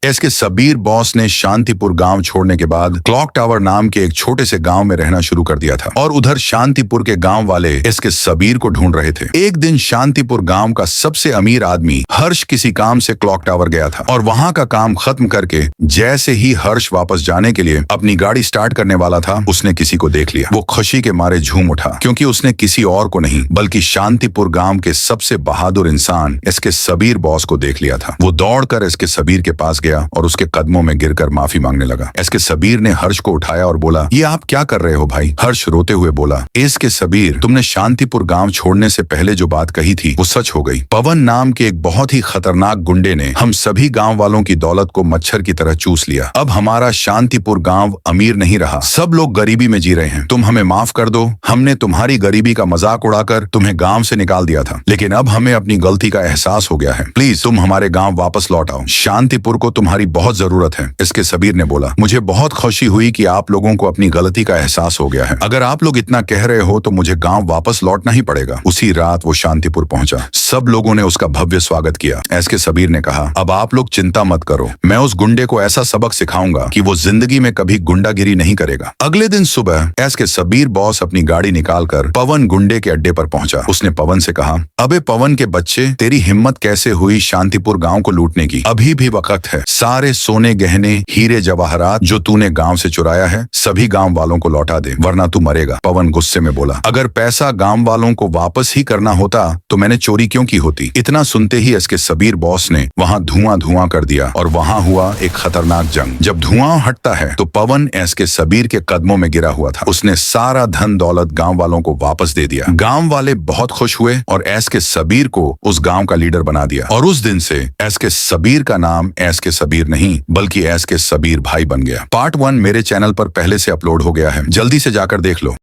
इसके सबीर बॉस ने शांतिपुर गांव छोड़ने के बाद क्लॉक टावर नाम के एक छोटे से गांव में रहना शुरू कर दिया था और उधर शांतिपुर के गांव वाले इसके सबीर को ढूंढ रहे थे। एक दिन शांतिपुर गांव का सबसे अमीर आदमी हर्ष किसी काम से क्लॉक टावर गया था और वहां का काम खत्म करके जैसे ही हर्ष वापस जाने के लिए अपनी गाड़ी स्टार्ट करने वाला था, उसने किसी को देख लिया। वो खुशी के मारे झूम उठा क्योंकि उसने किसी और को नहीं बल्कि शांतिपुर गांव के सबसे बहादुर इंसान इसके सबीर बॉस को देख लिया था। वो दौड़कर इसके सबीर के पास गया और उसके कदमों में गिरकर माफी मांगने लगा। इसके सबीर ने हर्ष को उठाया और बोला, ये आप क्या कर रहे हो भाई? हर्ष रोते हुए बोला, इसके सबीर, तुमने शांतिपुर गांव छोड़ने से पहले जो बात कही थी वो सच हो गई। पवन नाम के एक बहुत ही खतरनाक गुंडे ने हम सभी गांव वालों की दौलत को मच्छर की तरह चूस लिया। अब हमारा शांतिपुर गांव अमीर नहीं रहा, सब लोग गरीबी में जी रहे हैं। तुम हमें माफ कर दो, हमने तुम्हारी गरीबी का मजाक उड़ाकर तुम्हें गांव से निकाल दिया था, लेकिन अब हमें अपनी गलती का एहसास हो गया है। प्लीज तुम हमारे गांव वापस लौट आओ, शांतिपुर को तुम्हारी बहुत जरूरत है। इसके सबीर ने बोला, मुझे बहुत खुशी हुई कि आप लोगों को अपनी गलती का एहसास हो गया है। अगर आप लोग इतना कह रहे हो तो मुझे गांव वापस लौटना ही पड़ेगा। उसी रात वो शांतिपुर पहुंचा। सब लोगों ने उसका भव्य स्वागत किया। एसके सबीर ने कहा, अब आप लोग चिंता मत करो, मैं उस गुंडे को ऐसा सबक सिखाऊंगा कि वो जिंदगी में कभी गुंडागिरी नहीं करेगा। अगले दिन सुबह एसके सबीर बॉस अपनी गाड़ी निकालकर पवन गुंडे के अड्डे पर पहुंचा। उसने पवन से कहा, अबे पवन के बच्चे, तेरी हिम्मत कैसे हुई शांतिपुर गांव को लूटने की? अभी भी वक्त है। सारे सोने गहने हीरे जवाहरात जो तूने गांव से चुराया है सभी गांव वालों को लौटा दे, वरना तू मरेगा। पवन गुस्से में बोला, अगर पैसा गांव वालों को वापस ही करना होता तो मैंने चोरी क्यों की होती? इतना सुनते ही इसके सबीर बॉस ने वहां धुआं धुआं कर दिया और वहां हुआ एक खतरनाक जंग। जब धुआं हटता है तो पवन एसके सबीर के कदमों में गिरा हुआ था। उसने सारा धन दौलत गांव वालों को वापस दे दिया। गांव वाले बहुत खुश हुए और एसके सबीर को उस गांव का लीडर बना दिया और उस दिन से एसके सबीर का नाम एसके सबीर नहीं बल्कि एसके सबीर भाई बन गया। पार्ट 1 मेरे चैनल पर पहले से अपलोड हो गया है, जल्दी से जाकर देख लो।